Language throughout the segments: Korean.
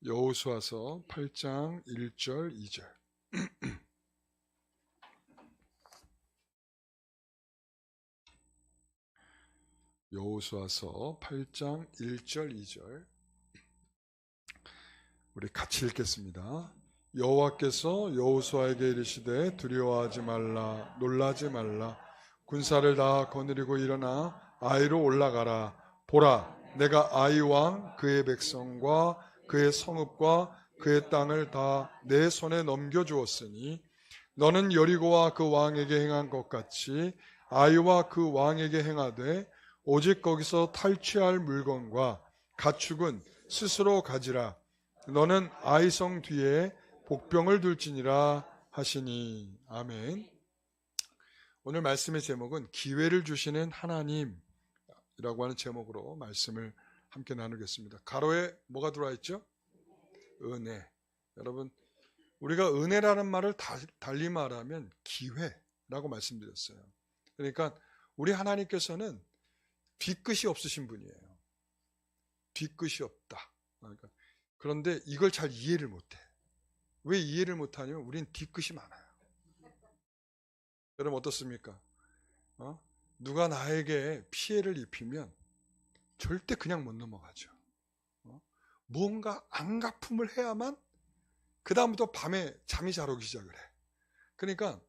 여호수아서 8장 1절 2절. 여호수아서 8장 1절 2절. 우리 같이 읽겠습니다. 여호와께서 여호수아에게 이르시되 두려워하지 말라, 놀라지 말라. 군사를 다 거느리고 일어나 아이로 올라가라. 보라, 내가 아이 왕 그의 백성과 그의 성읍과 그의 땅을 다 내 손에 넘겨주었으니 너는 여리고와 그 왕에게 행한 것 같이 아이와 그 왕에게 행하되 오직 거기서 탈취할 물건과 가축은 스스로 가지라. 너는 아이성 뒤에 복병을 둘지니라 하시니. 아멘. 오늘 말씀의 제목은 기회를 주시는 하나님이라고 하는 제목으로 말씀을 함께 나누겠습니다. 가로에 뭐가 들어와 있죠? 은혜. 여러분, 우리가 은혜라는 말을 달리 말하면 기회라고 말씀드렸어요. 그러니까 우리 하나님께서는 뒤끝이 없으신 분이에요. 뒤끝이 없다. 그러니까 그런데 이걸 잘 이해를 못해. 왜 이해를 못하냐면 우린 뒤끝이 많아요. 여러분 어떻습니까? 누가 나에게 피해를 입히면 절대 그냥 못 넘어가죠. 뭔가 안갚음을 해야만 그 다음부터 밤에 잠이 잘 오기 시작을 해. 그러니까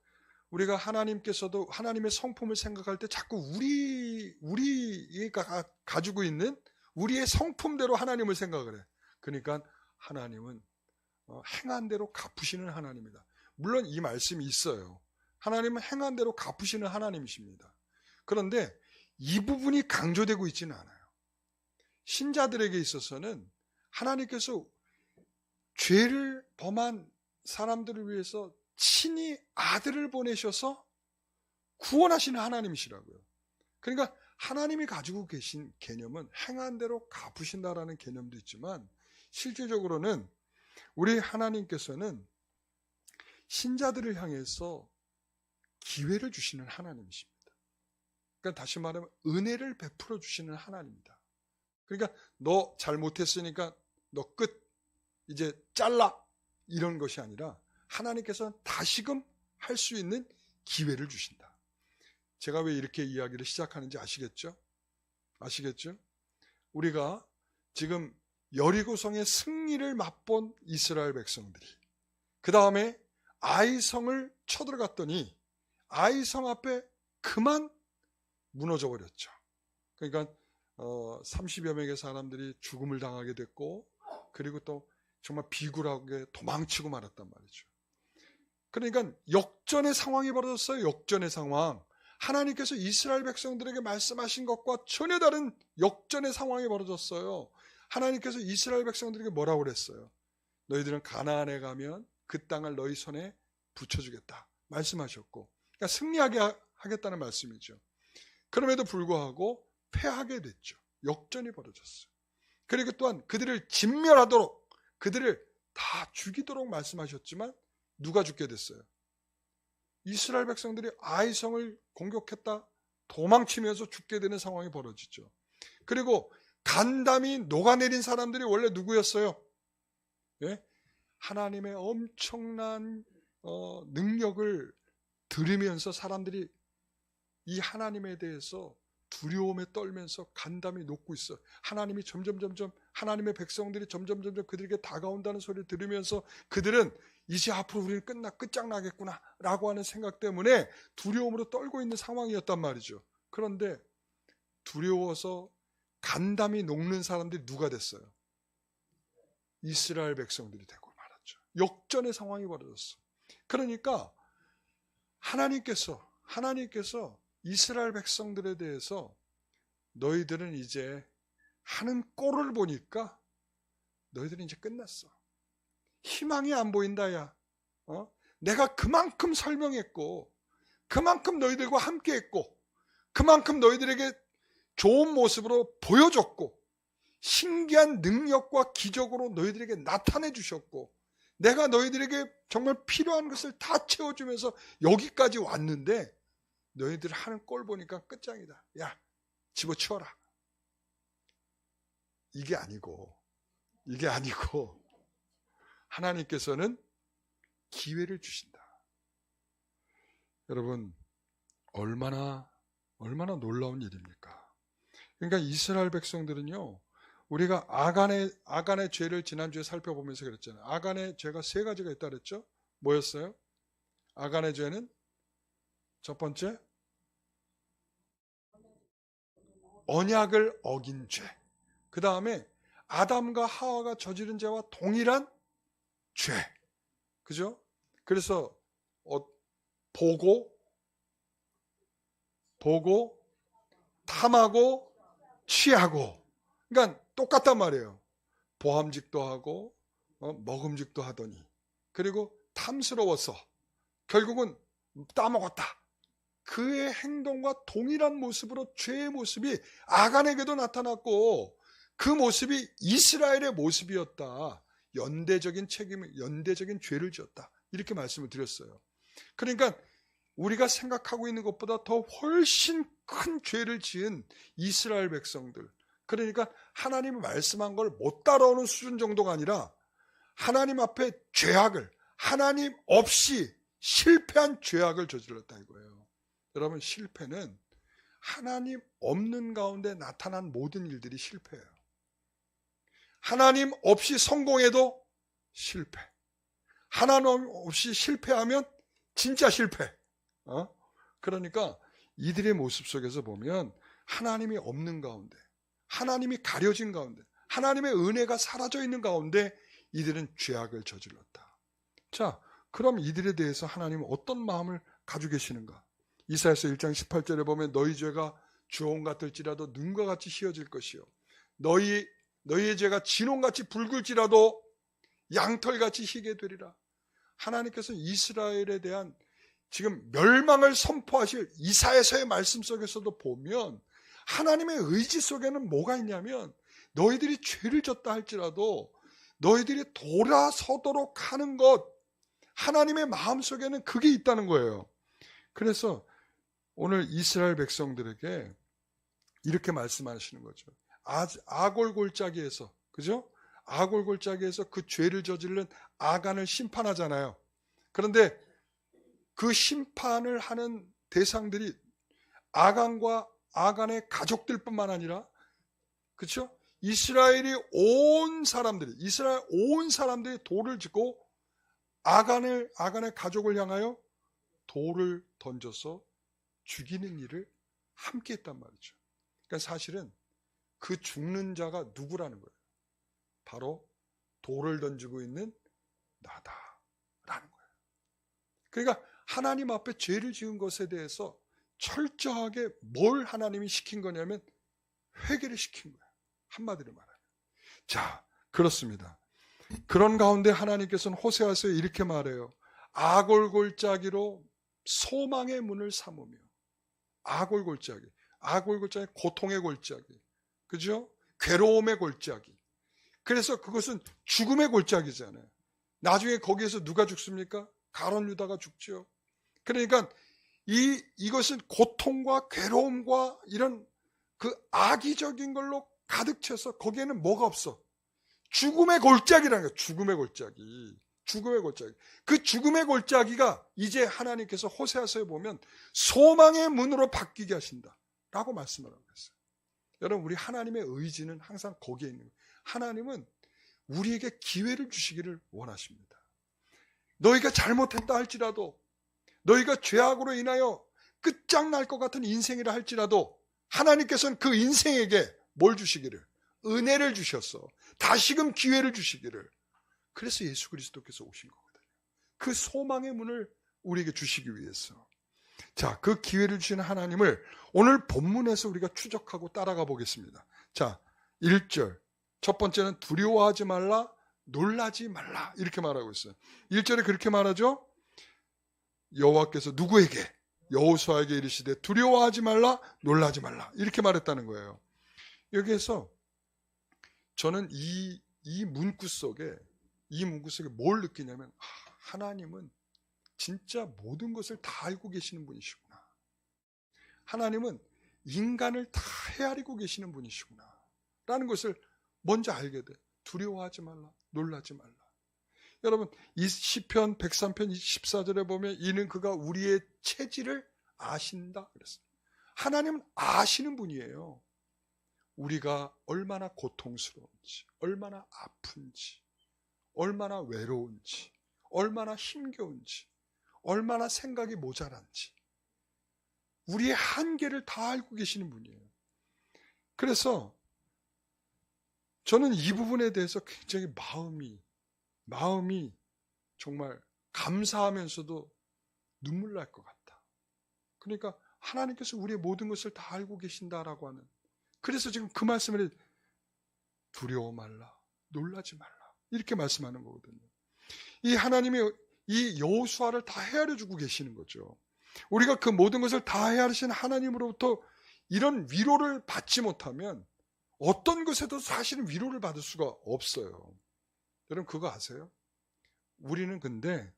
우리가 하나님께서도 하나님의 성품을 생각할 때 자꾸 우리가 가지고 있는 우리의 성품대로 하나님을 생각을 해. 그러니까 하나님은 행한 대로 갚으시는 하나님이다. 물론 이 말씀이 있어요. 하나님은 행한 대로 갚으시는 하나님이십니다. 그런데 이 부분이 강조되고 있지는 않아요. 신자들에게 있어서는 하나님께서 죄를 범한 사람들을 위해서 친히 아들을 보내셔서 구원하시는 하나님이시라고요. 그러니까 하나님이 가지고 계신 개념은 행한 대로 갚으신다라는 개념도 있지만 실질적으로는 우리 하나님께서는 신자들을 향해서 기회를 주시는 하나님이십니다. 그러니까 다시 말하면 은혜를 베풀어 주시는 하나님입니다. 그러니까 너 잘못했으니까 너 끝, 이제 잘라, 이런 것이 아니라 하나님께서는 다시금 할 수 있는 기회를 주신다. 제가 왜 이렇게 이야기를 시작하는지 아시겠죠? 아시겠죠? 우리가 지금 여리고성의 승리를 맛본 이스라엘 백성들이 그 다음에 아이성을 쳐들어갔더니 아이성 앞에 그만 무너져 버렸죠. 그러니까 30여 명의 사람들이 죽음을 당하게 됐고 그리고 또 정말 비굴하게 도망치고 말았단 말이죠. 그러니까 역전의 상황이 벌어졌어요. 역전의 상황. 하나님께서 이스라엘 백성들에게 말씀하신 것과 전혀 다른 역전의 상황이 벌어졌어요. 하나님께서 이스라엘 백성들에게 뭐라고 그랬어요? 너희들은 가나안에 가면 그 땅을 너희 손에 붙여주겠다 말씀하셨고, 그러니까 승리하게 하겠다는 말씀이죠. 그럼에도 불구하고 패하게 됐죠. 역전이 벌어졌어요. 그리고 또한 그들을 진멸하도록, 그들을 다 죽이도록 말씀하셨지만 누가 죽게 됐어요? 이스라엘 백성들이 아이성을 공격했다 도망치면서 죽게 되는 상황이 벌어지죠. 그리고 간담이 녹아내린 사람들이 원래 누구였어요? 예? 하나님의 엄청난 능력을 들으면서 사람들이 이 하나님에 대해서 두려움에 떨면서 간담이 녹고 있어. 하나님이 점점 하나님의 백성들이 점점 그들에게 다가온다는 소리를 들으면서 그들은 이제 앞으로 우리는 끝장나겠구나 라고 하는 생각 때문에 두려움으로 떨고 있는 상황이었단 말이죠. 그런데 두려워서 간담이 녹는 사람들이 누가 됐어요? 이스라엘 백성들이 되고 말았죠. 역전의 상황이 벌어졌어. 그러니까 하나님께서 이스라엘 백성들에 대해서 너희들은 이제 하는 꼴을 보니까 너희들은 이제 끝났어. 희망이 안 보인다 야. 내가 그만큼 설명했고 그만큼 너희들과 함께했고 그만큼 너희들에게 좋은 모습으로 보여줬고 신기한 능력과 기적으로 너희들에게 나타내 주셨고 내가 너희들에게 정말 필요한 것을 다 채워주면서 여기까지 왔는데 너희들 하는 꼴 보니까 끝장이다. 야, 집어치워라. 이게 아니고 하나님께서는 기회를 주신다. 여러분, 얼마나 놀라운 일입니까? 그러니까 이스라엘 백성들은요, 우리가 아간의 죄를 지난주에 살펴보면서 그랬잖아요. 아간의 죄가 세 가지가 있다 그랬죠? 뭐였어요? 아간의 죄는 첫 번째, 언약을 어긴 죄. 그 다음에 아담과 하와가 저지른 죄와 동일한 죄. 그죠? 그래서 보고 탐하고 취하고, 그러니까 똑같단 말이에요. 보함직도 하고 먹음직도 하더니, 그리고 탐스러워서 결국은 따먹었다. 그의 행동과 동일한 모습으로 죄의 모습이 아간에게도 나타났고, 그 모습이 이스라엘의 모습이었다. 연대적인 죄를 지었다. 이렇게 말씀을 드렸어요. 그러니까 우리가 생각하고 있는 것보다 더 훨씬 큰 죄를 지은 이스라엘 백성들, 그러니까 하나님이 말씀한 걸 못 따라오는 수준 정도가 아니라 하나님 앞에 죄악을, 하나님 없이 실패한 죄악을 저질렀다 이거예요. 여러분, 실패는 하나님 없는 가운데 나타난 모든 일들이 실패예요. 하나님 없이 성공해도 실패. 하나님 없이 실패하면 진짜 실패. 그러니까 이들의 모습 속에서 보면 하나님이 없는 가운데, 하나님이 가려진 가운데, 하나님의 은혜가 사라져 있는 가운데 이들은 죄악을 저질렀다. 자, 그럼 이들에 대해서 하나님은 어떤 마음을 가지고 계시는가? 이사야서 1장 18절에 보면 너희 죄가 주홍 같을지라도 눈과 같이 희어질 것이요, 너희의 죄가 진홍같이 붉을지라도 양털같이 희게 되리라. 하나님께서는 이스라엘에 대한 지금 멸망을 선포하실 이사야서의 말씀 속에서도 보면 하나님의 의지 속에는 뭐가 있냐면, 너희들이 죄를 졌다 할지라도 너희들이 돌아서도록 하는 것, 하나님의 마음속에는 그게 있다는 거예요. 그래서 오늘 이스라엘 백성들에게 이렇게 말씀하시는 거죠. 아골골짜기에서, 그죠? 아골골짜기에서 그 죄를 저지른 아간을 심판하잖아요. 그런데 그 심판을 하는 대상들이 아간과 아간의 가족들뿐만 아니라, 그렇죠? 이스라엘 온 사람들이 돌을 짚고 아간의 가족을 향하여 돌을 던져서 죽이는 일을 함께 했단 말이죠. 그러니까 사실은 그 죽는 자가 누구라는 거예요? 바로 돌을 던지고 있는 나다라는 거예요. 그러니까 하나님 앞에 죄를 지은 것에 대해서 철저하게 뭘 하나님이 시킨 거냐면 회개를 시킨 거예요. 한마디로 말하면. 자, 그렇습니다. 그런 가운데 하나님께서는 호세아서에 이렇게 말해요. 아골골짜기로 소망의 문을 삼으며. 아골골짜기, 고통의 골짜기, 그죠? 괴로움의 골짜기. 그래서 그것은 죽음의 골짜기잖아요. 나중에 거기에서 누가 죽습니까? 가룟 유다가 죽죠. 그러니까 이것은 고통과 괴로움과 이런 그 악의적인 걸로 가득 차서 거기에는 뭐가 없어? 죽음의 골짜기라는 거예요. 죽음의 골짜기. 그 죽음의 골짜기가 이제 하나님께서 호세아서에 보면 소망의 문으로 바뀌게 하신다라고 말씀을 하고 있어요. 여러분, 우리 하나님의 의지는 항상 거기에 있는 거예요. 하나님은 우리에게 기회를 주시기를 원하십니다. 너희가 잘못했다 할지라도, 너희가 죄악으로 인하여 끝장날 것 같은 인생이라 할지라도 하나님께서는 그 인생에게 뭘 주시기를? 은혜를 주셨어. 다시금 기회를 주시기를. 그래서 예수 그리스도께서 오신 거거든요. 그 소망의 문을 우리에게 주시기 위해서. 자, 그 기회를 주시는 하나님을 오늘 본문에서 우리가 추적하고 따라가 보겠습니다. 자, 1절. 첫 번째는 두려워하지 말라, 놀라지 말라, 이렇게 말하고 있어요. 1절에 그렇게 말하죠. 여호와께서 누구에게? 여호수아에게 이르시되 두려워하지 말라, 놀라지 말라, 이렇게 말했다는 거예요. 여기에서 저는 이 문구 속에 뭘 느끼냐면, 하나님은 진짜 모든 것을 다 알고 계시는 분이시구나. 하나님은 인간을 다 헤아리고 계시는 분이시구나 라는 것을 먼저 알게 돼. 두려워하지 말라, 놀라지 말라. 여러분, 이 시편 103편 14절에 보면 이는 그가 우리의 체질을 아신다 그랬어요. 하나님은 아시는 분이에요. 우리가 얼마나 고통스러운지, 얼마나 아픈지, 얼마나 외로운지, 얼마나 힘겨운지, 얼마나 생각이 모자란지 우리의 한계를 다 알고 계시는 분이에요. 그래서 저는 이 부분에 대해서 굉장히 마음이 정말 감사하면서도 눈물 날 것 같다. 그러니까 하나님께서 우리의 모든 것을 다 알고 계신다라고 하는, 그래서 지금 그 말씀을 두려워 말라, 놀라지 말라 이렇게 말씀하는 거거든요. 이 하나님이 이 여호수아를 다 헤아려 주고 계시는 거죠. 우리가 그 모든 것을 다 헤아리신 하나님으로부터 이런 위로를 받지 못하면 어떤 것에도 사실은 위로를 받을 수가 없어요. 여러분 그거 아세요? 우리는 근데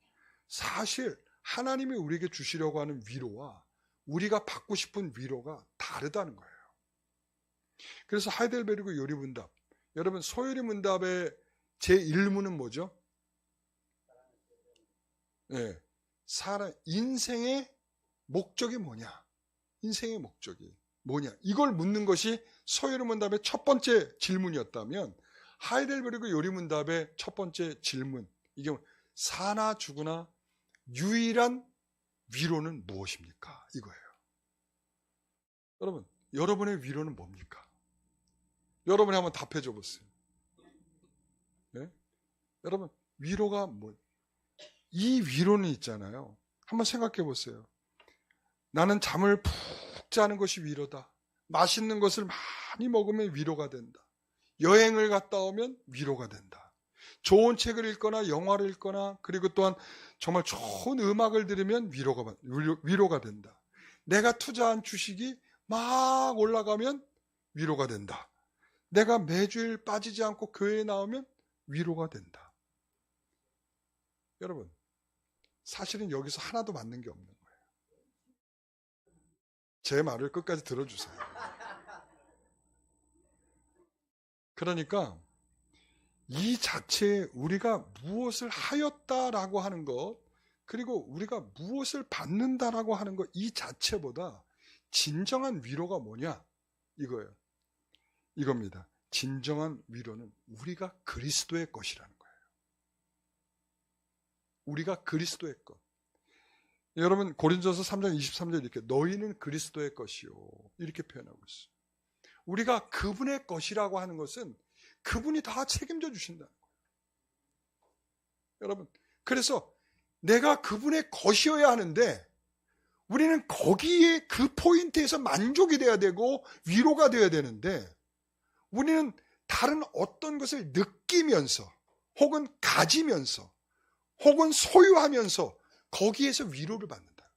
사실 하나님이 우리에게 주시려고 하는 위로와 우리가 받고 싶은 위로가 다르다는 거예요. 그래서 하이델베르그 요리문답, 여러분 소요리문답의 제1문은 뭐죠? 네, 인생의 목적이 뭐냐? 인생의 목적이 뭐냐? 이걸 묻는 것이 소요리문답의 첫 번째 질문이었다면 하이델베르그 요리문답의 첫 번째 질문, 이게 사나 죽으나 유일한 위로는 무엇입니까? 이거예요. 여러분, 여러분의 위로는 뭡니까? 여러분이 한번 답해 줘 보세요. 네? 여러분, 위로가 뭐? 이 위로는 있잖아요. 한번 생각해 보세요. 나는 잠을 푹 자는 것이 위로다. 맛있는 것을 많이 먹으면 위로가 된다. 여행을 갔다 오면 위로가 된다. 좋은 책을 읽거나 영화를 읽거나 그리고 또한 정말 좋은 음악을 들으면 위로가 된다. 내가 투자한 주식이 막 올라가면 위로가 된다. 내가 매주일 빠지지 않고 교회에 나오면 위로가 된다. 여러분, 사실은 여기서 하나도 맞는 게 없는 거예요. 제 말을 끝까지 들어주세요. 그러니까 이 자체에 우리가 무엇을 하였다라고 하는 것, 그리고 우리가 무엇을 받는다라고 하는 것, 이 자체보다 진정한 위로가 뭐냐? 이거예요. 이겁니다. 진정한 위로는 우리가 그리스도의 것이라는 거예요. 우리가 그리스도의 것. 여러분 고린도서 3장 23절 이렇게 너희는 그리스도의 것이요 이렇게 표현하고 있어요. 우리가 그분의 것이라고 하는 것은 그분이 다 책임져 주신다는 거예요. 여러분, 그래서 내가 그분의 것이어야 하는데 우리는 거기에 그 포인트에서 만족이 돼야 되고 위로가 돼야 되는데 우리는 다른 어떤 것을 느끼면서 혹은 가지면서 혹은 소유하면서 거기에서 위로를 받는다.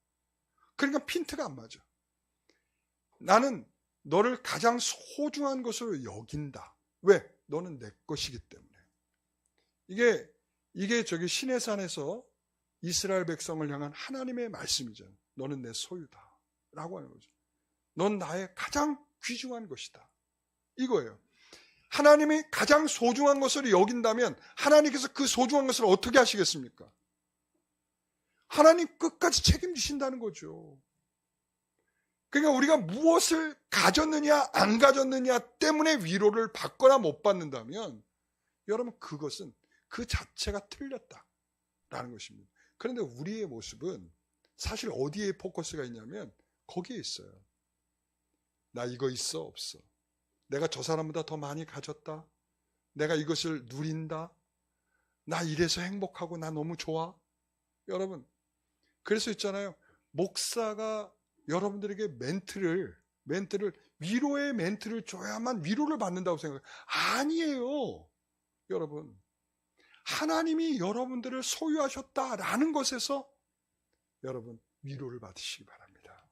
그러니까 핀트가 안 맞아. 나는 너를 가장 소중한 것으로 여긴다. 왜? 너는 내 것이기 때문에. 이게 저기 시내산에서 이스라엘 백성을 향한 하나님의 말씀이죠. 너는 내 소유다 라고 하는 거죠. 넌 나의 가장 귀중한 것이다. 이거예요. 하나님이 가장 소중한 것으로 여긴다면 하나님께서 그 소중한 것을 어떻게 하시겠습니까? 하나님 끝까지 책임지신다는 거죠. 그러니까 우리가 무엇을 가졌느냐 안 가졌느냐 때문에 위로를 받거나 못 받는다면 여러분 그것은 그 자체가 틀렸다라는 것입니다. 그런데 우리의 모습은 사실 어디에 포커스가 있냐면 거기에 있어요. 나 이거 있어 없어. 내가 저 사람보다 더 많이 가졌다. 내가 이것을 누린다. 나 이래서 행복하고 나 너무 좋아. 여러분 그래서 있잖아요. 목사가 여러분들에게 멘트를 위로의 멘트를 줘야만 위로를 받는다고 생각해요. 아니에요. 여러분 하나님이 여러분들을 소유하셨다라는 것에서 여러분 위로를 받으시기 바랍니다.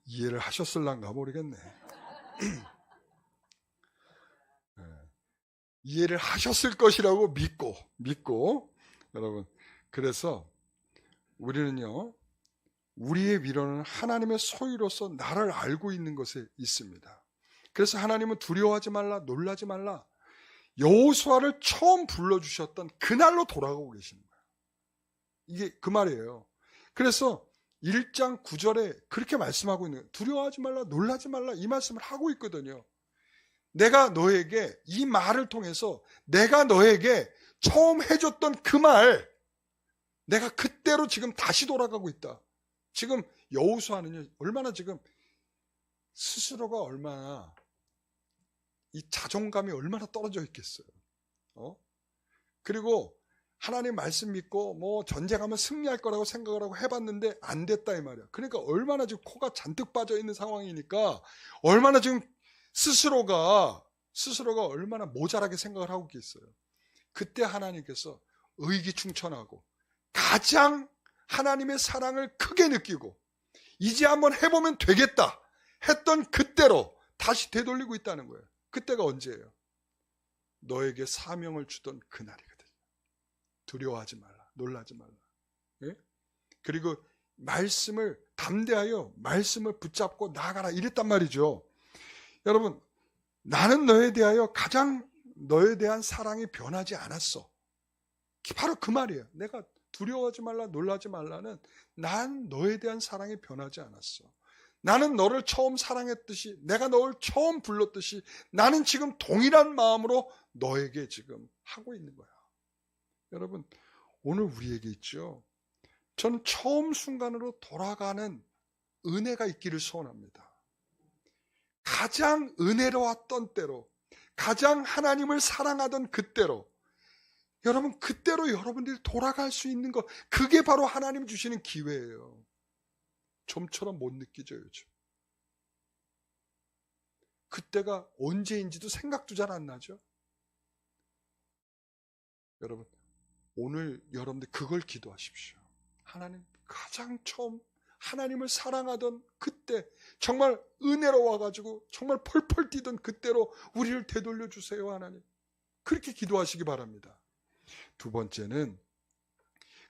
이해를 하셨을란가 모르겠네. 이해를 하셨을 것이라고 믿고 여러분 그래서 우리는요 우리의 위로는 하나님의 소유로서 나를 알고 있는 것에 있습니다. 그래서 하나님은 두려워하지 말라 놀라지 말라 여호수아를 처음 불러주셨던 그날로 돌아가고 계시는 거예요. 이게 그 말이에요. 그래서 1장 9절에 그렇게 말씀하고 있는 거예요. 두려워하지 말라, 놀라지 말라, 이 말씀을 하고 있거든요. 내가 너에게 이 말을 통해서 내가 너에게 처음 해줬던 그 말, 내가 그때로 지금 다시 돌아가고 있다. 지금 여호수아는요, 얼마나 지금 스스로가 얼마나 이 자존감이 얼마나 떨어져 있겠어요. 그리고 하나님 말씀 믿고 뭐 전쟁하면 승리할 거라고 생각을 하고 해봤는데 안 됐다 이 말이야. 그러니까 얼마나 지금 코가 잔뜩 빠져 있는 상황이니까 얼마나 지금 스스로가 얼마나 모자라게 생각을 하고 있겠어요. 그때 하나님께서 의기충천하고 가장 하나님의 사랑을 크게 느끼고 이제 한번 해보면 되겠다 했던 그때로 다시 되돌리고 있다는 거예요. 그때가 언제예요? 너에게 사명을 주던 그날이거든요. 두려워하지 말라, 놀라지 말라. 예? 그리고 말씀을 담대하여 말씀을 붙잡고 나아가라 이랬단 말이죠. 여러분, 나는 너에 대하여 가장 너에 대한 사랑이 변하지 않았어. 바로 그 말이에요. 내가 두려워하지 말라, 놀라지 말라는 난 너에 대한 사랑이 변하지 않았어. 나는 너를 처음 사랑했듯이, 내가 너를 처음 불렀듯이 나는 지금 동일한 마음으로 너에게 지금 하고 있는 거야. 여러분, 오늘 우리에게 있죠. 저는 처음 순간으로 돌아가는 은혜가 있기를 소원합니다. 가장 은혜로웠던 때로, 가장 하나님을 사랑하던 그때로, 여러분 그때로 여러분들이 돌아갈 수 있는 것, 그게 바로 하나님 주시는 기회예요. 좀처럼 못 느끼죠 요즘. 그때가 언제인지도 생각도 잘 안 나죠. 여러분, 오늘 여러분들 그걸 기도하십시오. 하나님, 가장 처음 하나님을 사랑하던 그때, 정말 은혜로워가지고 정말 펄펄 뛰던 그때로 우리를 되돌려 주세요 하나님. 그렇게 기도하시기 바랍니다. 두 번째는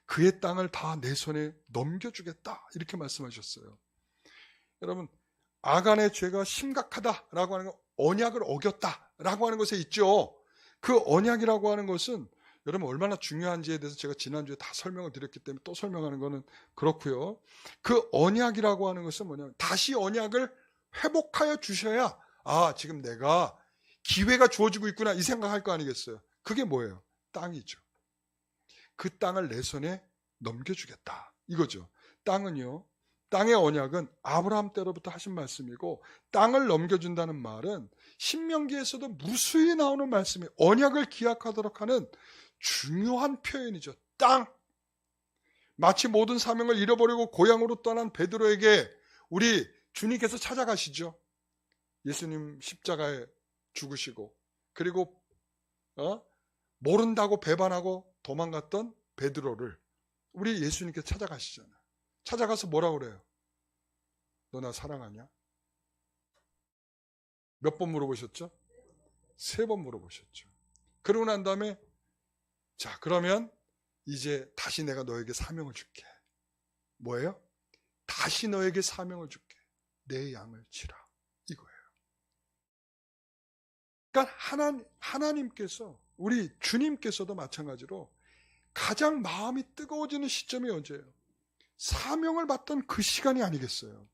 그의 땅을 다 내 손에 넘겨주겠다 이렇게 말씀하셨어요. 여러분, 아간의 죄가 심각하다라고 하는 건 언약을 어겼다라고 하는 것에 있죠. 그 언약이라고 하는 것은 여러분 얼마나 중요한지에 대해서 제가 지난주에 다 설명을 드렸기 때문에 또 설명하는 거는 그렇고요. 그 언약이라고 하는 것은 뭐냐면 다시 언약을 회복하여 주셔야 지금 내가 기회가 주어지고 있구나 이 생각할 거 아니겠어요. 그게 뭐예요? 땅이죠. 그 땅을 내 손에 넘겨주겠다 이거죠. 땅은요, 땅의 언약은 아브라함 때로부터 하신 말씀이고, 땅을 넘겨준다는 말은 신명기에서도 무수히 나오는 말씀이 언약을 기약하도록 하는 중요한 표현이죠. 땅. 마치 모든 사명을 잃어버리고 고향으로 떠난 베드로에게 우리 주님께서 찾아가시죠. 예수님 십자가에 죽으시고, 그리고 모른다고 배반하고 도망갔던 베드로를 우리 예수님께서 찾아가시잖아요. 찾아가서 뭐라고 그래요? 너 나 사랑하냐? 몇 번 물어보셨죠? 3번 물어보셨죠. 그러고 난 다음에 자, 그러면 이제 다시 내가 너에게 사명을 줄게. 뭐예요? 다시 너에게 사명을 줄게. 내 양을 치라. 이거예요. 그러니까 하나님께서, 우리 주님께서도 마찬가지로 가장 마음이 뜨거워지는 시점이 언제예요? 사명을 받던 그 시간이 아니겠어요?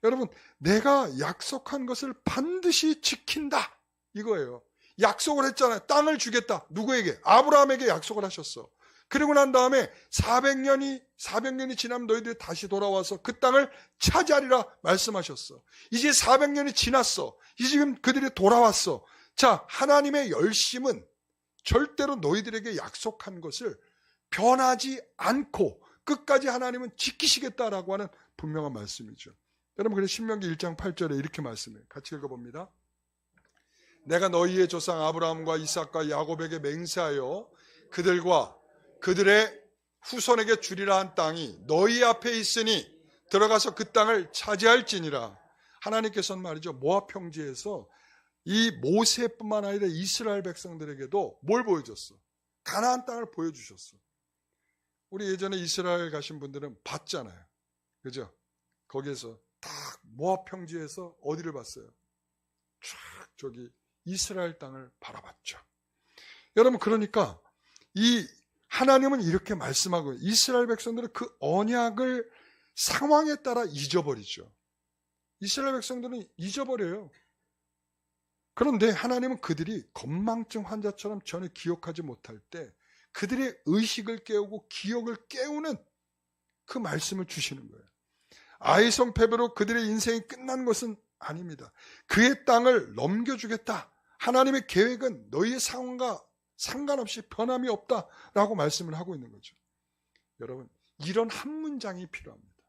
여러분, 내가 약속한 것을 반드시 지킨다 이거예요. 약속을 했잖아요. 땅을 주겠다. 누구에게? 아브라함에게 약속을 하셨어. 그리고 난 다음에 400년이 지나면 너희들이 다시 돌아와서 그 땅을 차지하리라 말씀하셨어. 이제 400년이 지났어. 이제 지금 그들이 돌아왔어. 자, 하나님의 열심은 절대로 너희들에게 약속한 것을 변하지 않고 끝까지 하나님은 지키시겠다라고 하는 분명한 말씀이죠. 여러분, 그래서 신명기 1장 8절에 이렇게 말씀해요. 같이 읽어봅니다. 내가 너희의 조상 아브라함과 이삭과 야곱에게 맹세하여 그들과 그들의 후손에게 주리라 한 땅이 너희 앞에 있으니 들어가서 그 땅을 차지할지니라. 하나님께서는 말이죠, 모압 평지에서 이 모세뿐만 아니라 이스라엘 백성들에게도 뭘 보여줬어? 가나안 땅을 보여주셨어. 우리 예전에 이스라엘 가신 분들은 봤잖아요. 그죠? 거기에서 딱 모압 평지에서 어디를 봤어요? 쫙 저기 이스라엘 땅을 바라봤죠. 여러분, 그러니까 이 하나님은 이렇게 말씀하고 이스라엘 백성들은 그 언약을 상황에 따라 잊어버리죠. 이스라엘 백성들은 잊어버려요. 그런데 하나님은 그들이 건망증 환자처럼 전혀 기억하지 못할 때 그들의 의식을 깨우고 기억을 깨우는 그 말씀을 주시는 거예요. 아이성 패배로 그들의 인생이 끝난 것은 아닙니다. 그의 땅을 넘겨주겠다. 하나님의 계획은 너희의 상황과 상관없이 변함이 없다라고 말씀을 하고 있는 거죠. 여러분, 이런 한 문장이 필요합니다.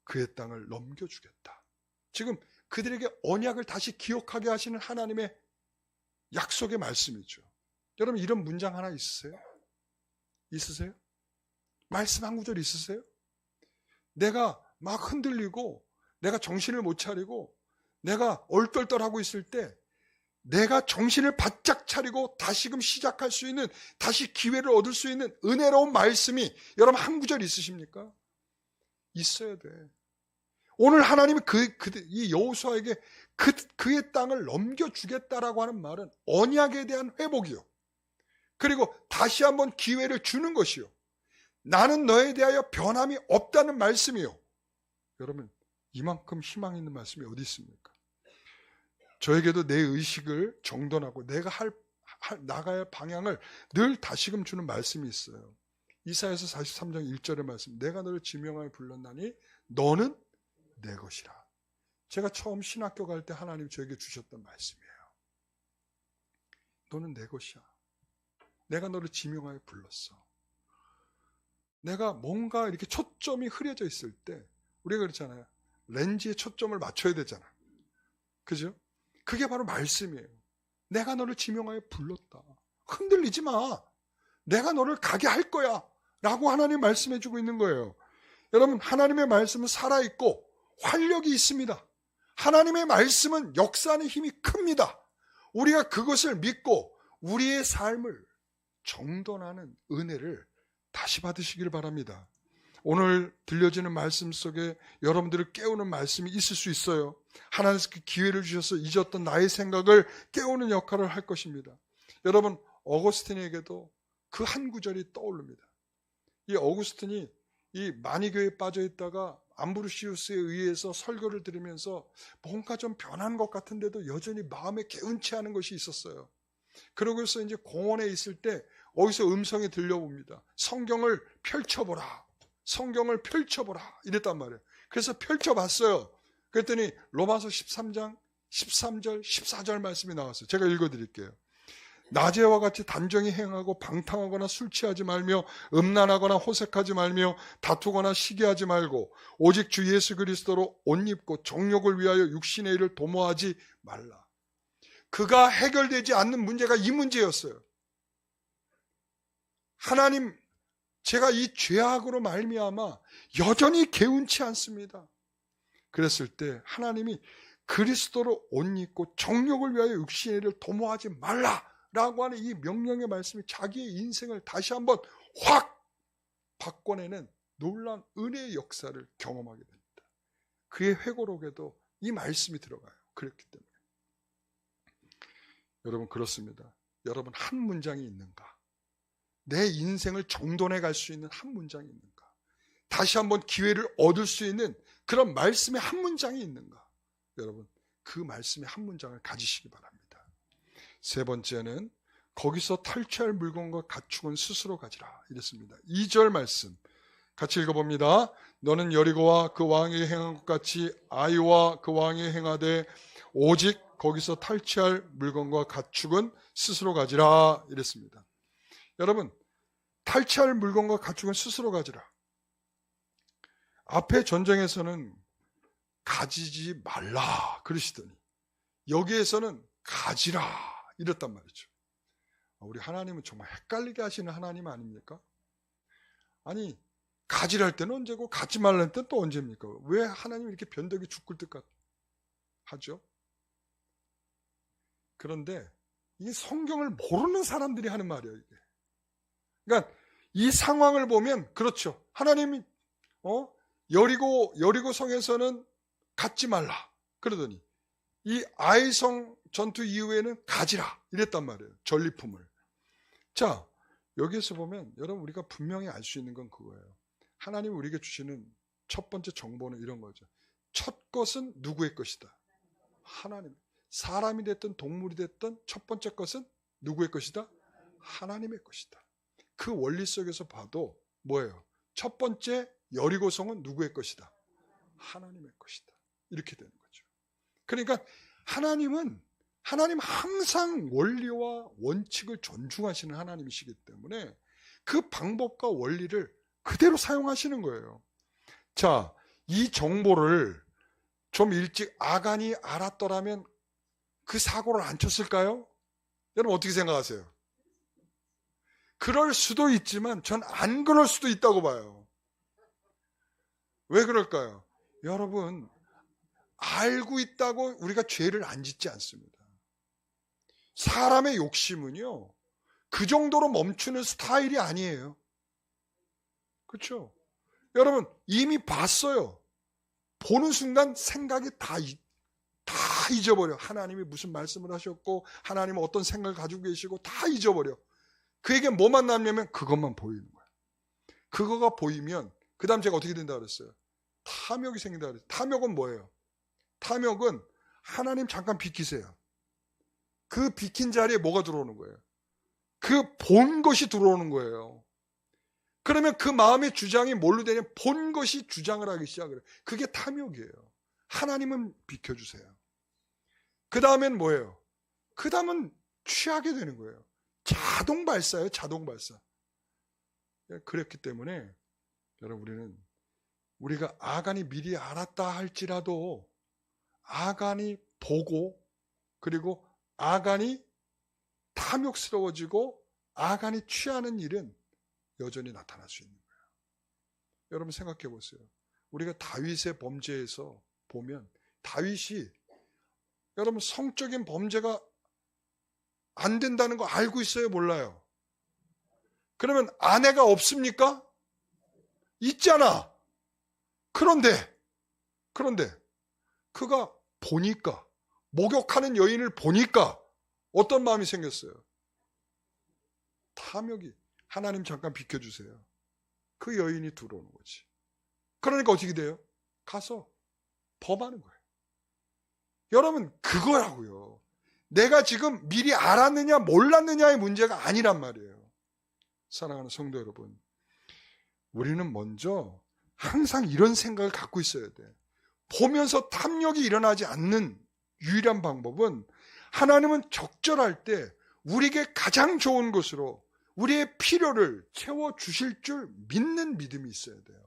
그의 땅을 넘겨주겠다. 지금 그들에게 언약을 다시 기억하게 하시는 하나님의 약속의 말씀이죠. 여러분, 이런 문장 하나 있으세요? 있으세요? 말씀 한 구절 있으세요? 내가 막 흔들리고 내가 정신을 못 차리고 내가 얼떨떨하고 있을 때 내가 정신을 바짝 차리고 다시금 시작할 수 있는, 다시 기회를 얻을 수 있는 은혜로운 말씀이 여러분 한 구절 있으십니까? 있어야 돼. 오늘 하나님이 이 여호수아에게 그의 땅을 넘겨주겠다라고 하는 말은 언약에 대한 회복이요. 그리고 다시 한번 기회를 주는 것이요. 나는 너에 대하여 변함이 없다는 말씀이요. 여러분, 이만큼 희망 있는 말씀이 어디 있습니까? 저에게도 내 의식을 정돈하고 내가 나가야 할 방향을 늘 다시금 주는 말씀이 있어요. 이사야서 43장 1절의 말씀. 내가 너를 지명하여 불렀나니 너는 내 것이라. 제가 처음 신학교 갈 때 하나님 저에게 주셨던 말씀이에요. 너는 내 것이야. 내가 너를 지명하여 불렀어. 내가 뭔가 이렇게 초점이 흐려져 있을 때 우리가 그렇잖아요. 렌즈에 초점을 맞춰야 되잖아. 그죠? 그게 바로 말씀이에요. 내가 너를 지명하여 불렀다. 흔들리지 마. 내가 너를 가게 할 거야. 라고 하나님 말씀해 주고 있는 거예요. 여러분, 하나님의 말씀은 살아있고 활력이 있습니다. 하나님의 말씀은 역사하는 힘이 큽니다. 우리가 그것을 믿고 우리의 삶을 정돈하는 은혜를 다시 받으시길 바랍니다. 오늘 들려지는 말씀 속에 여러분들을 깨우는 말씀이 있을 수 있어요. 하나님께서 그 기회를 주셔서 잊었던 나의 생각을 깨우는 역할을 할 것입니다. 여러분, 어거스틴에게도 그 한 구절이 떠오릅니다. 이 어거스틴이 이 마니교에 빠져 있다가 암브루시우스에 의해서 설교를 들으면서 뭔가 좀 변한 것 같은데도 여전히 마음에 개운치 않은 것이 있었어요. 그러고서 이제 공원에 있을 때 어디서 음성이 들려옵니다. 성경을 펼쳐보라. 성경을 펼쳐보라. 이랬단 말이에요. 그래서 펼쳐봤어요. 그랬더니 로마서 13장 13절 14절 말씀이 나왔어요. 제가 읽어드릴게요. 낮에와 같이 단정히 행하고 방탕하거나 술 취하지 말며 음란하거나 호색하지 말며 다투거나 시기하지 말고 오직 주 예수 그리스도로 옷 입고 정욕을 위하여 육신의 일을 도모하지 말라. 그가 해결되지 않는 문제가 이 문제였어요. 하나님, 제가 이 죄악으로 말미암아 여전히 개운치 않습니다. 그랬을 때 하나님이 그리스도로 옷 입고 정욕을 위하여 육신의 일을 도모하지 말라라고 하는 이 명령의 말씀이 자기의 인생을 다시 한번 확 바꿔내는 놀라운 은혜의 역사를 경험하게 됩니다. 그의 회고록에도 이 말씀이 들어가요. 그렇기 때문에 여러분, 그렇습니다. 여러분, 한 문장이 있는가? 내 인생을 정돈해 갈 수 있는 한 문장이 있는가? 다시 한번 기회를 얻을 수 있는 그런 말씀의 한 문장이 있는가? 여러분, 그 말씀의 한 문장을 가지시기 바랍니다. 세 번째는 거기서 탈취할 물건과 가축은 스스로 가지라 이랬습니다. 2절 말씀 같이 읽어봅니다. 너는 여리고와 그 왕이 행한 것 같이 아이와 그 왕이 행하되 오직 거기서 탈취할 물건과 가축은 스스로 가지라 이랬습니다. 여러분, 탈취할 물건과 가축은 스스로 가지라. 앞에 전쟁에서는 가지지 말라 그러시더니 여기에서는 가지라 이랬단 말이죠. 우리 하나님은 정말 헷갈리게 하시는 하나님 아닙니까? 아니, 가지랄 때는 언제고 가지 말랄 때는 또 언제입니까? 왜 하나님이 이렇게 변덕이 죽을 듯 하죠? 그런데 이 성경을 모르는 사람들이 하는 말이에요, 이게. 그러니까 이 상황을 보면 그렇죠. 하나님이 여리고 성에서는 갖지 말라 그러더니 이 아이성 전투 이후에는 가지라 이랬단 말이에요. 전리품을. 자, 여기에서 보면 여러분 우리가 분명히 알 수 있는 건 그거예요. 하나님이 우리에게 주시는 첫 번째 정보는 이런 거죠. 첫 것은 누구의 것이다? 하나님. 사람이 됐든 동물이 됐든 첫 번째 것은 누구의 것이다? 하나님의 것이다. 그 원리 속에서 봐도 뭐예요? 첫 번째 여리고성은 누구의 것이다? 하나님의 것이다. 이렇게 되는 거죠. 그러니까 하나님 항상 원리와 원칙을 존중하시는 하나님이시기 때문에 그 방법과 원리를 그대로 사용하시는 거예요. 자, 이 정보를 좀 일찍 아간이 알았더라면 그 사고를 안 쳤을까요? 여러분 어떻게 생각하세요? 그럴 수도 있지만 전 안 그럴 수도 있다고 봐요. 왜 그럴까요? 여러분 알고 있다고 우리가 죄를 안 짓지 않습니다. 사람의 욕심은요 그 정도로 멈추는 스타일이 아니에요. 그렇죠? 여러분 이미 봤어요. 보는 순간 생각이 다 잊어버려. 하나님이 무슨 말씀을 하셨고 하나님은 어떤 생각을 가지고 계시고 다 잊어버려. 그에게 뭐만 남냐면 그것만 보이는 거야. 그거가 보이면 그 다음 제가 어떻게 된다 그랬어요? 탐욕이 생긴다 그랬어요. 탐욕은 뭐예요? 탐욕은 하나님 잠깐 비키세요. 그 비킨 자리에 뭐가 들어오는 거예요? 그 본 것이 들어오는 거예요. 그러면 그 마음의 주장이 뭘로 되냐면 본 것이 주장을 하기 시작해요. 그게 탐욕이에요. 하나님은 비켜주세요. 그 다음엔 뭐예요? 그 다음은 취하게 되는 거예요. 자동 발사예요. 자동 발사. 그랬기 때문에 여러분 우리가 아간이 미리 알았다 할지라도 아간이 보고 그리고 아간이 탐욕스러워지고 아간이 취하는 일은 여전히 나타날 수 있는 거예요. 여러분 생각해 보세요. 우리가 다윗의 범죄에서 보면 다윗이 여러분 성적인 범죄가 안 된다는 거 알고 있어요? 몰라요? 그러면 아내가 없습니까? 있잖아. 그런데 그가 보니까 목욕하는 여인을 보니까 어떤 마음이 생겼어요? 탐욕이. 하나님 잠깐 비켜주세요. 그 여인이 들어오는 거지. 그러니까 어떻게 돼요? 가서 범하는 거예요. 여러분 그거라고요. 내가 지금 미리 알았느냐 몰랐느냐의 문제가 아니란 말이에요. 사랑하는 성도 여러분, 우리는 먼저 항상 이런 생각을 갖고 있어야 돼. 보면서 탐욕이 일어나지 않는 유일한 방법은 하나님은 적절할 때 우리에게 가장 좋은 것으로 우리의 필요를 채워주실 줄 믿는 믿음이 있어야 돼요.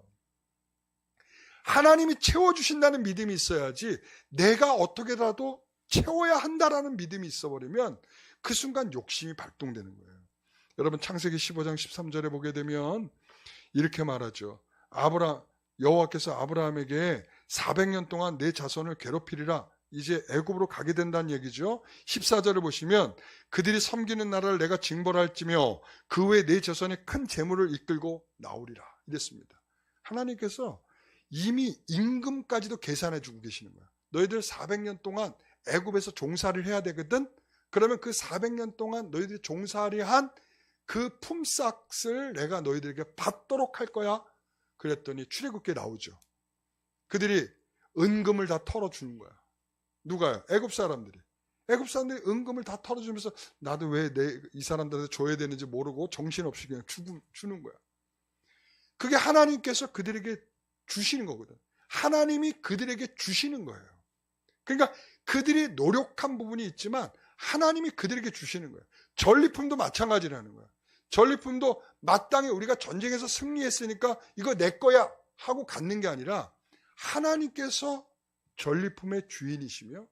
하나님이 채워주신다는 믿음이 있어야지 내가 어떻게라도 채워야 한다라는 믿음이 있어버리면 그 순간 욕심이 발동되는 거예요. 여러분 창세기 15장 13절에 보게 되면 이렇게 말하죠. 여호와께서 아브라함에게 400년 동안 내 자손을 괴롭히리라. 이제 애굽으로 가게 된다는 얘기죠. 14절을 보시면 그들이 섬기는 나라를 내가 징벌할지며 그 후에 내 자손이 큰 재물을 이끌고 나오리라 이랬습니다. 하나님께서 이미 임금까지도 계산해 주고 계시는 거야. 너희들 400년 동안 애굽에서 종살이를 해야 되거든. 그러면 그 400년 동안 너희들이 종살이한 그 품삯을 내가 너희들에게 받도록 할 거야. 그랬더니 출애굽기에 나오죠. 그들이 은금을 다 털어주는 거야. 누가요? 애굽 사람들이. 애굽 사람들이 은금을 다 털어주면서 나도 왜 이 사람들한테 줘야 되는지 모르고 정신없이 그냥 주는 거야. 그게 하나님께서 그들에게 주시는 거거든. 하나님이 그들에게 주시는 거예요. 그러니까 그들이 노력한 부분이 있지만 하나님이 그들에게 주시는 거예요. 전리품도 마찬가지라는 거예요. 전리품도 마땅히 우리가 전쟁에서 승리했으니까 이거 내 거야 하고 갖는 게 아니라 하나님께서 전리품의 주인이시며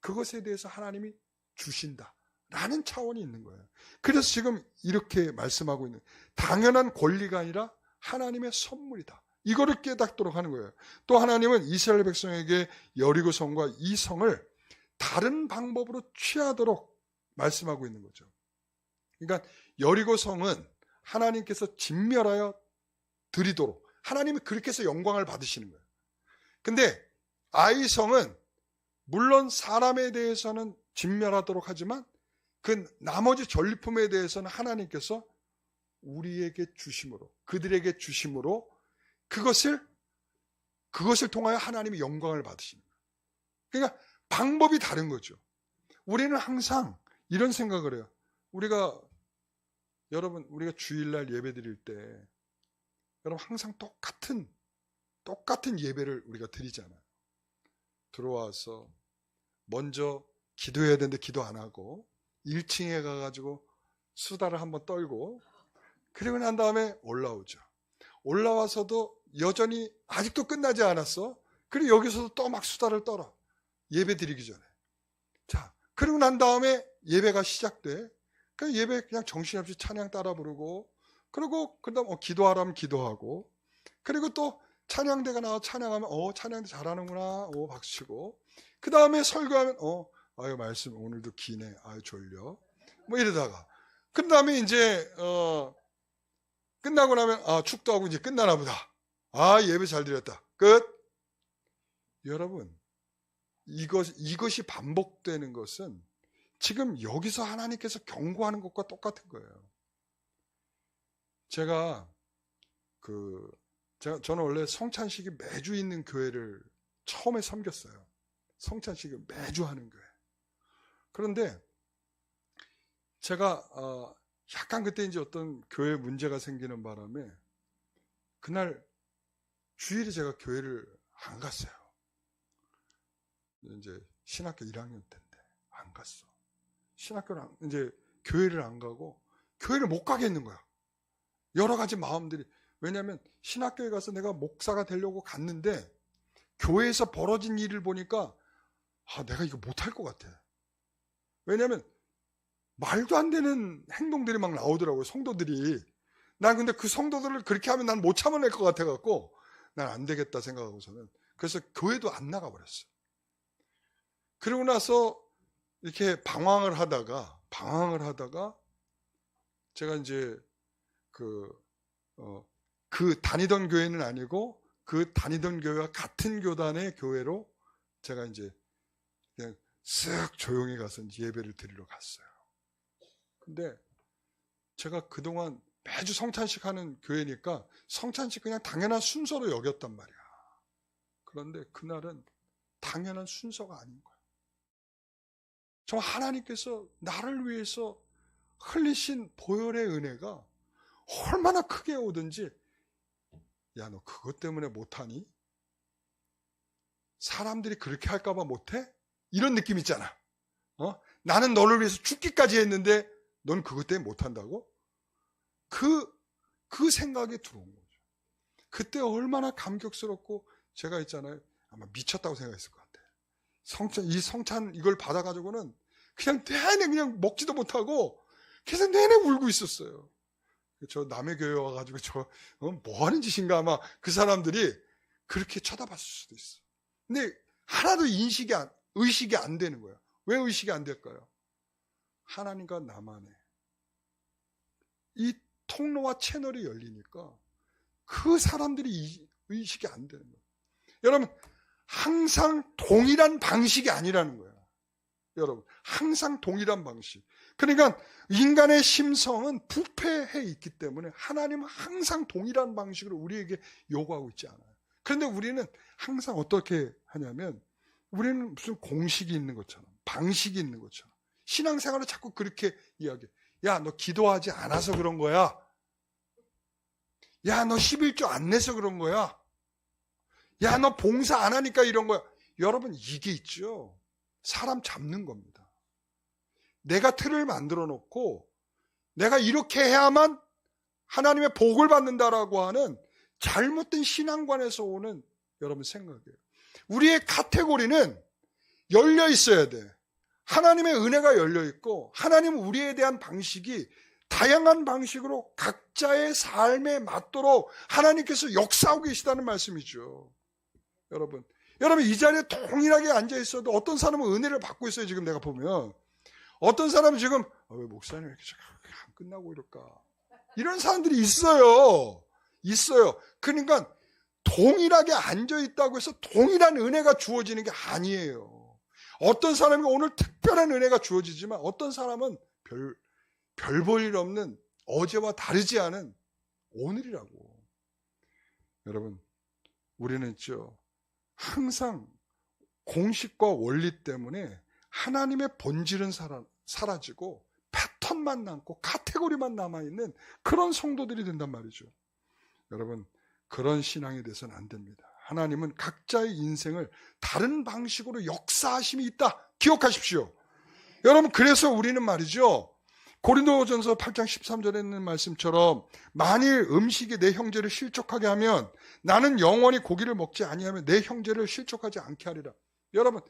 그것에 대해서 하나님이 주신다라는 차원이 있는 거예요. 그래서 지금 이렇게 말씀하고 있는 당연한 권리가 아니라 하나님의 선물이다. 이거를 깨닫도록 하는 거예요. 또 하나님은 이스라엘 백성에게 여리고 성과 이 성을 다른 방법으로 취하도록 말씀하고 있는 거죠. 그러니까 여리고 성은 하나님께서 진멸하여 드리도록 하나님이 그렇게 해서 영광을 받으시는 거예요. 근데 아이 성은 물론 사람에 대해서는 진멸하도록 하지만 그 나머지 전리품에 대해서는 하나님께서 우리에게 주심으로, 그들에게 주심으로 그것을 통하여 하나님이 영광을 받으십니다. 그러니까 방법이 다른 거죠. 우리는 항상 이런 생각을 해요. 여러분, 우리가 주일날 예배 드릴 때, 여러분 항상 똑같은 예배를 우리가 드리잖아요. 들어와서 먼저 기도해야 되는데 기도 안 하고 1층에 가가지고 수다를 한번 떨고, 그리고 난 다음에 올라오죠. 올라와서도 여전히 아직도 끝나지 않았어. 그리고 여기서도 또 막 수다를 떨어. 예배 드리기 전에. 자, 그리고 난 다음에 예배가 시작돼. 그 예배 그냥 정신없이 찬양 따라 부르고, 그리고 그다음 기도하라면 기도하고, 그리고 또 찬양대가 나와 찬양하면 찬양대 잘하는구나. 박수 치고. 그 다음에 설교하면 아유 말씀 오늘도 기네. 아유 졸려. 뭐 이러다가 그 다음에 이제 끝나고 나면 축도하고 이제 끝나나 보다. 예배 잘 드렸다. 끝. 여러분, 이것이 반복되는 것은 지금 여기서 하나님께서 경고하는 것과 똑같은 거예요. 저는 원래 성찬식이 매주 있는 교회를 처음에 섬겼어요. 성찬식을 매주 하는 교회. 그런데 제가 약간 그때 이제 어떤 교회 문제가 생기는 바람에 그날 주일에 제가 교회를 안 갔어요. 이제 신학교 1학년 때인데 안 갔어. 이제 교회를 안 가고 교회를 못 가겠는 거야. 여러 가지 마음들이. 왜냐하면 신학교에 가서 내가 목사가 되려고 갔는데 교회에서 벌어진 일을 보니까 내가 이거 못할 것 같아. 왜냐하면 말도 안 되는 행동들이 막 나오더라고요. 성도들이. 난 근데 그 성도들을 그렇게 하면 난 못 참아낼 것 같아갖고 난 안 되겠다 생각하고서는 그래서 교회도 안 나가버렸어. 그러고 나서 이렇게 방황을 하다가 제가 이제 그 다니던 교회는 아니고 그 다니던 교회와 같은 교단의 교회로 제가 이제 그냥 쓱 조용히 가서 이제 예배를 드리러 갔어요. 근데 제가 그동안 매주 성찬식 하는 교회니까 성찬식 그냥 당연한 순서로 여겼단 말이야. 그런데 그날은 당연한 순서가 아닌 거야. 정말 하나님께서 나를 위해서 흘리신 보혈의 은혜가 얼마나 크게 오든지, 야, 너 그것 때문에 못하니? 사람들이 그렇게 할까봐 못해? 이런 느낌 있잖아. 나는 너를 위해서 죽기까지 했는데 넌 그것 때문에 못한다고? 그 생각이 들어온 거죠. 그때 얼마나 감격스럽고, 제가 있잖아요. 아마 미쳤다고 생각했을 것 같아. 이 성찬 이걸 받아가지고는 그냥 내내 그냥 먹지도 못하고 계속 내내 울고 있었어요. 저 남의 교회 와가지고 뭐 하는 짓인가 아마 그 사람들이 그렇게 쳐다봤을 수도 있어. 근데 하나도 의식이 안 되는 거야. 왜 의식이 안 될까요? 하나님과 나만의 이 통로와 채널이 열리니까 그 사람들이 의식이 안 되는 거예요. 여러분, 항상 동일한 방식이 아니라는 거예요. 여러분, 항상 동일한 방식. 그러니까 인간의 심성은 부패해 있기 때문에 하나님은 항상 동일한 방식으로 우리에게 요구하고 있지 않아요. 그런데 우리는 항상 어떻게 하냐면, 우리는 무슨 공식이 있는 것처럼, 방식이 있는 것처럼 신앙생활을 자꾸 그렇게 이야기해. 야, 너 기도하지 않아서 그런 거야. 야, 너 11조 안 내서 그런 거야. 야, 너 봉사 안 하니까 이런 거야. 여러분, 이게 있죠. 사람 잡는 겁니다. 내가 틀을 만들어 놓고 내가 이렇게 해야만 하나님의 복을 받는다라고 하는 잘못된 신앙관에서 오는 여러분 생각이에요. 우리의 카테고리는 열려 있어야 돼. 하나님의 은혜가 열려 있고 하나님은 우리에 대한 방식이 다양한 방식으로 각자의 삶에 맞도록 하나님께서 역사하고 계시다는 말씀이죠. 여러분 이 자리에 동일하게 앉아 있어도 어떤 사람은 은혜를 받고 있어요. 지금 내가 보면 어떤 사람은 지금 왜 목사님 이렇게 안 끝나고 이럴까, 이런 사람들이 있어요. 그러니까 동일하게 앉아 있다고 해서 동일한 은혜가 주어지는 게 아니에요. 어떤 사람이 오늘 특별한 은혜가 주어지지만 어떤 사람은 별 볼 일 없는 어제와 다르지 않은 오늘이라고. 여러분, 우리는 항상 공식과 원리 때문에 하나님의 본질은 사라지고 패턴만 남고 카테고리만 남아있는 그런 성도들이 된단 말이죠. 여러분, 그런 신앙이 돼서는 안 됩니다. 하나님은 각자의 인생을 다른 방식으로 역사하심이 있다. 기억하십시오. 여러분, 그래서 우리는 말이죠. 고린도전서 8장 13절에 있는 말씀처럼 만일 음식이 내 형제를 실족하게 하면 나는 영원히 고기를 먹지 아니하면 내 형제를 실족하지 않게 하리라. 여러분,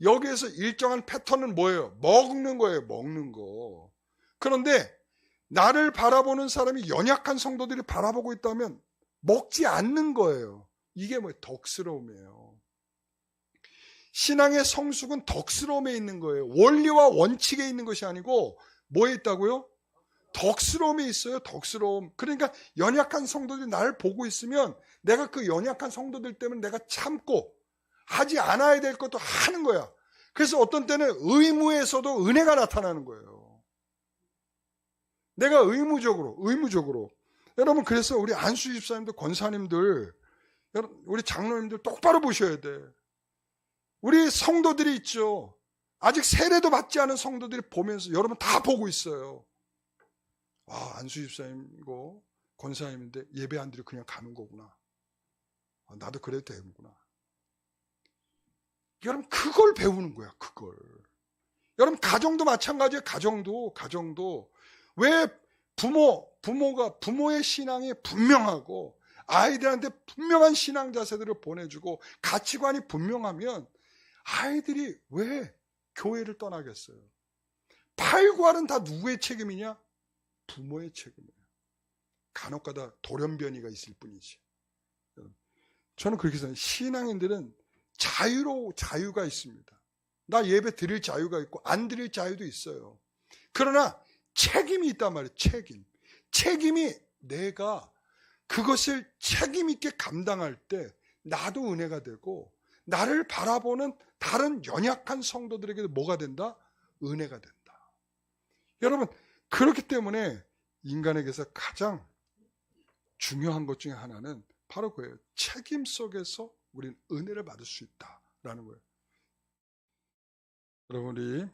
여기에서 일정한 패턴은 뭐예요? 먹는 거예요. 먹는 거. 그런데 나를 바라보는 사람이 연약한 성도들이 바라보고 있다면 먹지 않는 거예요. 이게 덕스러움이에요. 신앙의 성숙은 덕스러움에 있는 거예요. 원리와 원칙에 있는 것이 아니고 뭐에 있다고요? 덕스러움에 있어요. 덕스러움. 그러니까 연약한 성도들이 나를 보고 있으면 내가 그 연약한 성도들 때문에 내가 참고 하지 않아야 될 것도 하는 거야. 그래서 어떤 때는 의무에서도 은혜가 나타나는 거예요. 내가 의무적으로. 여러분, 그래서 우리 안수 집사님들, 권사님들, 우리 장로님들 똑바로 보셔야 돼. 우리 성도들이 있죠. 아직 세례도 받지 않은 성도들이 보면서 여러분 다 보고 있어요. 아, 안수 집사님이고 권사님인데 예배 안 드리고 그냥 가는 거구나. 아, 나도 그래도 되는구나. 여러분, 그걸 배우는 거야. 그걸. 여러분, 가정도 마찬가지예요. 가정도 왜 부모의 신앙이 분명하고 아이들한테 분명한 신앙 자세들을 보내주고 가치관이 분명하면 아이들이 왜 교회를 떠나겠어요? 팔구할은 다 누구의 책임이냐? 부모의 책임이에요. 간혹가다 돌연변이가 있을 뿐이지. 저는 그렇게 생각해요. 신앙인들은 자유가 있습니다. 나 예배 드릴 자유가 있고 안 드릴 자유도 있어요. 그러나 책임이 있단 말이에요. 책임이 내가 그것을 책임 있게 감당할 때 나도 은혜가 되고 나를 바라보는 다른 연약한 성도들에게도 뭐가 된다? 은혜가 된다. 여러분, 그렇기 때문에 인간에게서 가장 중요한 것 중에 하나는 바로 그거예요. 책임 속에서 우리는 은혜를 받을 수 있다라는 거예요. 여러분이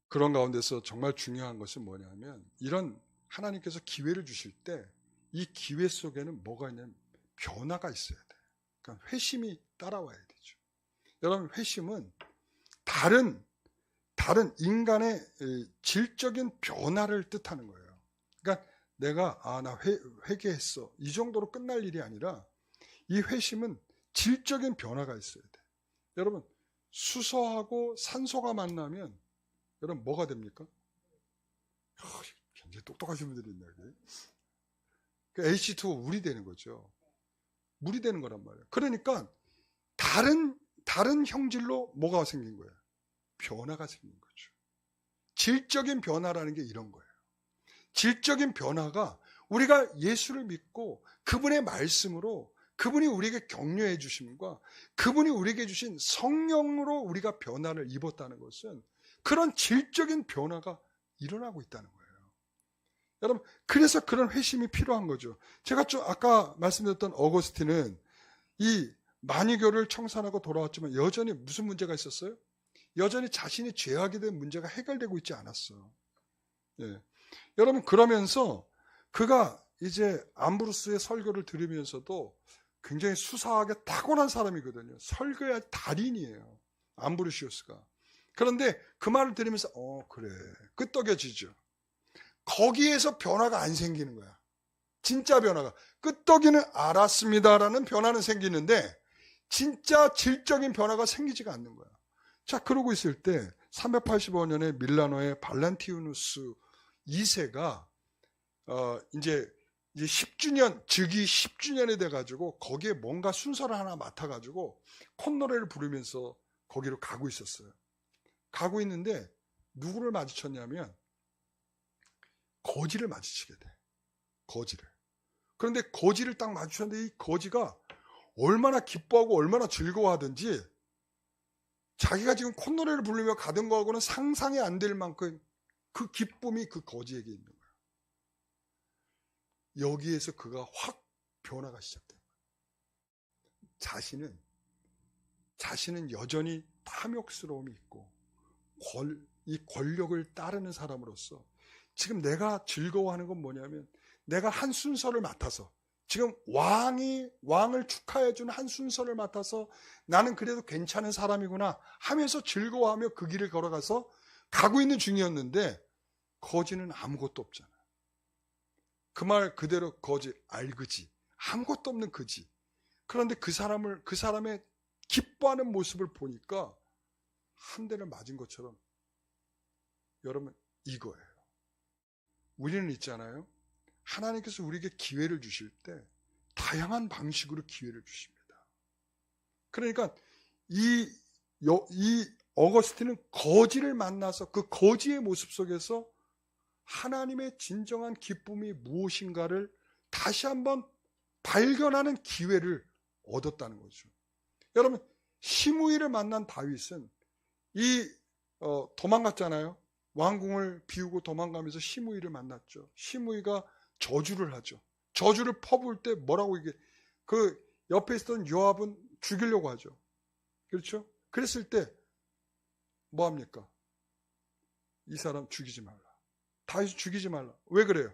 그런 가운데서 정말 중요한 것은 뭐냐면 이런 하나님께서 기회를 주실 때 이 기회 속에는 뭐가 있냐면 변화가 있어야 돼요. 그러니까 회심이 따라와야 되죠. 여러분, 회심은 다른 인간의 질적인 변화를 뜻하는 거예요. 그러니까 내가 나 회개했어 이 정도로 끝날 일이 아니라 이 회심은 질적인 변화가 있어야 돼요. 여러분, 수소하고 산소가 만나면 여러분 뭐가 됩니까? 굉장히 똑똑하신 분들이 있네. 그 H2O 물이 되는 거죠. 물이 되는 거란 말이에요. 그러니까 다른 형질로 뭐가 생긴 거예요? 변화가 생긴 거죠. 질적인 변화라는 게 이런 거예요. 질적인 변화가 우리가 예수를 믿고 그분의 말씀으로 그분이 우리에게 격려해 주심과 그분이 우리에게 주신 성령으로 우리가 변화를 입었다는 것은 그런 질적인 변화가 일어나고 있다는 거예요. 여러분, 그래서 그런 회심이 필요한 거죠. 제가 아까 말씀드렸던 어거스틴은 이 만유교를 청산하고 돌아왔지만 여전히 무슨 문제가 있었어요? 여전히 자신이 죄하게 된 문제가 해결되고 있지 않았어요. 예. 여러분, 그러면서 그가 이제 암브루스의 설교를 들으면서도 굉장히 수사하게 타고난 사람이거든요. 설교의 달인이에요. 암브루시우스가. 그런데 그 말을 들으면서 그래, 끄떡여지죠. 거기에서 변화가 안 생기는 거야. 진짜 변화가. 끄떡이는 알았습니다라는 변화는 생기는데 진짜 질적인 변화가 생기지가 않는 거야. 자, 그러고 있을 때 385년에 밀라노의 발란티누스 2세가 이제 10주년, 즉위 10주년이 돼가지고 거기에 뭔가 순서를 하나 맡아가지고 콧노래를 부르면서 거기로 가고 있었어요. 가고 있는데 누구를 마주쳤냐면 거지를 마주치게 돼. 거지를. 그런데 거지를 딱 마주쳤는데 이 거지가 얼마나 기뻐하고 얼마나 즐거워하든지 자기가 지금 콧노래를 부르며 가던 거하고는 상상이 안 될 만큼 그 기쁨이 그 거지에게 있는 거예요. 여기에서 그가 확 변화가 시작된 거예요. 자신은 여전히 탐욕스러움이 있고 이 권력을 따르는 사람으로서 지금 내가 즐거워하는 건 뭐냐면 내가 한 순서를 맡아서 지금 왕을 축하해주는 한 순서를 맡아서 나는 그래도 괜찮은 사람이구나 하면서 즐거워하며 그 길을 걸어가서 가고 있는 중이었는데 거지는 아무것도 없잖아. 그 말 그대로 거지, 알그지. 아무것도 없는 그지. 그런데 그 사람의 기뻐하는 모습을 보니까 한 대를 맞은 것처럼 여러분 이거예요. 우리는 있잖아요. 하나님께서 우리에게 기회를 주실 때 다양한 방식으로 기회를 주십니다. 그러니까 이 어거스틴은 거지를 만나서 그 거지의 모습 속에서 하나님의 진정한 기쁨이 무엇인가를 다시 한번 발견하는 기회를 얻었다는 거죠. 여러분, 시므이를 만난 다윗은 도망갔잖아요. 왕궁을 비우고 도망가면서 시므이를 만났죠. 시므이가 저주를 하죠. 저주를 퍼부을 때 뭐라고 그 옆에 있었던 요압은 죽이려고 하죠. 그렇죠? 그랬을 때 뭐 합니까? 이 사람 죽이지 말라. 다윗 죽이지 말라. 왜 그래요?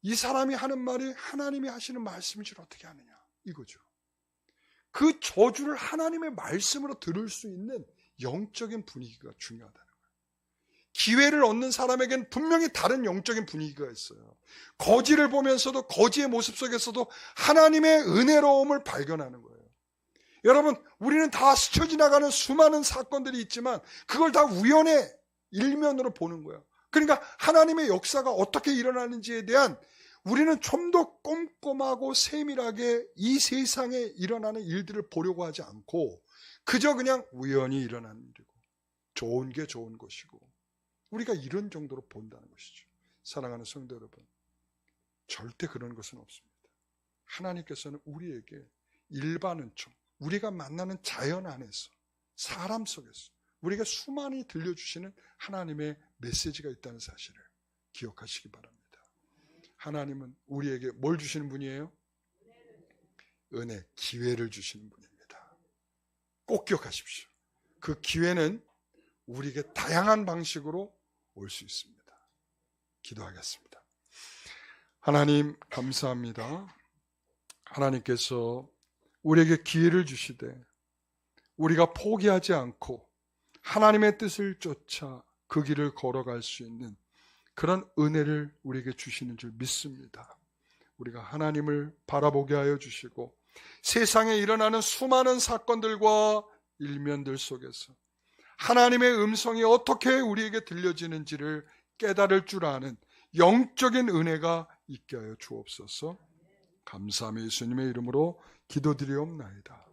이 사람이 하는 말이 하나님이 하시는 말씀인 줄 어떻게 아느냐 이거죠. 그 저주를 하나님의 말씀으로 들을 수 있는 영적인 분위기가 중요하다는 거예요. 기회를 얻는 사람에겐 분명히 다른 영적인 분위기가 있어요. 거지를 보면서도 거지의 모습 속에서도 하나님의 은혜로움을 발견하는 거예요. 여러분, 우리는 다 스쳐 지나가는 수많은 사건들이 있지만 그걸 다 우연의 일면으로 보는 거예요. 그러니까 하나님의 역사가 어떻게 일어나는지에 대한 우리는 좀 더 꼼꼼하고 세밀하게 이 세상에 일어나는 일들을 보려고 하지 않고 그저 그냥 우연히 일어나는 일이고 좋은 게 좋은 것이고 우리가 이런 정도로 본다는 것이죠. 사랑하는 성도 여러분, 절대 그런 것은 없습니다. 하나님께서는 우리에게 일반은총, 우리가 만나는 자연 안에서 사람 속에서 우리가 수많이 들려주시는 하나님의 메시지가 있다는 사실을 기억하시기 바랍니다. 하나님은 우리에게 뭘 주시는 분이에요? 은혜, 기회를 주시는 분입니다. 꼭 기억하십시오. 그 기회는 우리에게 다양한 방식으로 올 수 있습니다. 기도하겠습니다. 하나님 감사합니다. 하나님께서 우리에게 기회를 주시되 우리가 포기하지 않고 하나님의 뜻을 쫓아 그 길을 걸어갈 수 있는 그런 은혜를 우리에게 주시는 줄 믿습니다. 우리가 하나님을 바라보게 하여 주시고 세상에 일어나는 수많은 사건들과 일면들 속에서 하나님의 음성이 어떻게 우리에게 들려지는지를 깨달을 줄 아는 영적인 은혜가 있게 하여 주옵소서. 감사함의 예수님의 이름으로 기도드리옵나이다.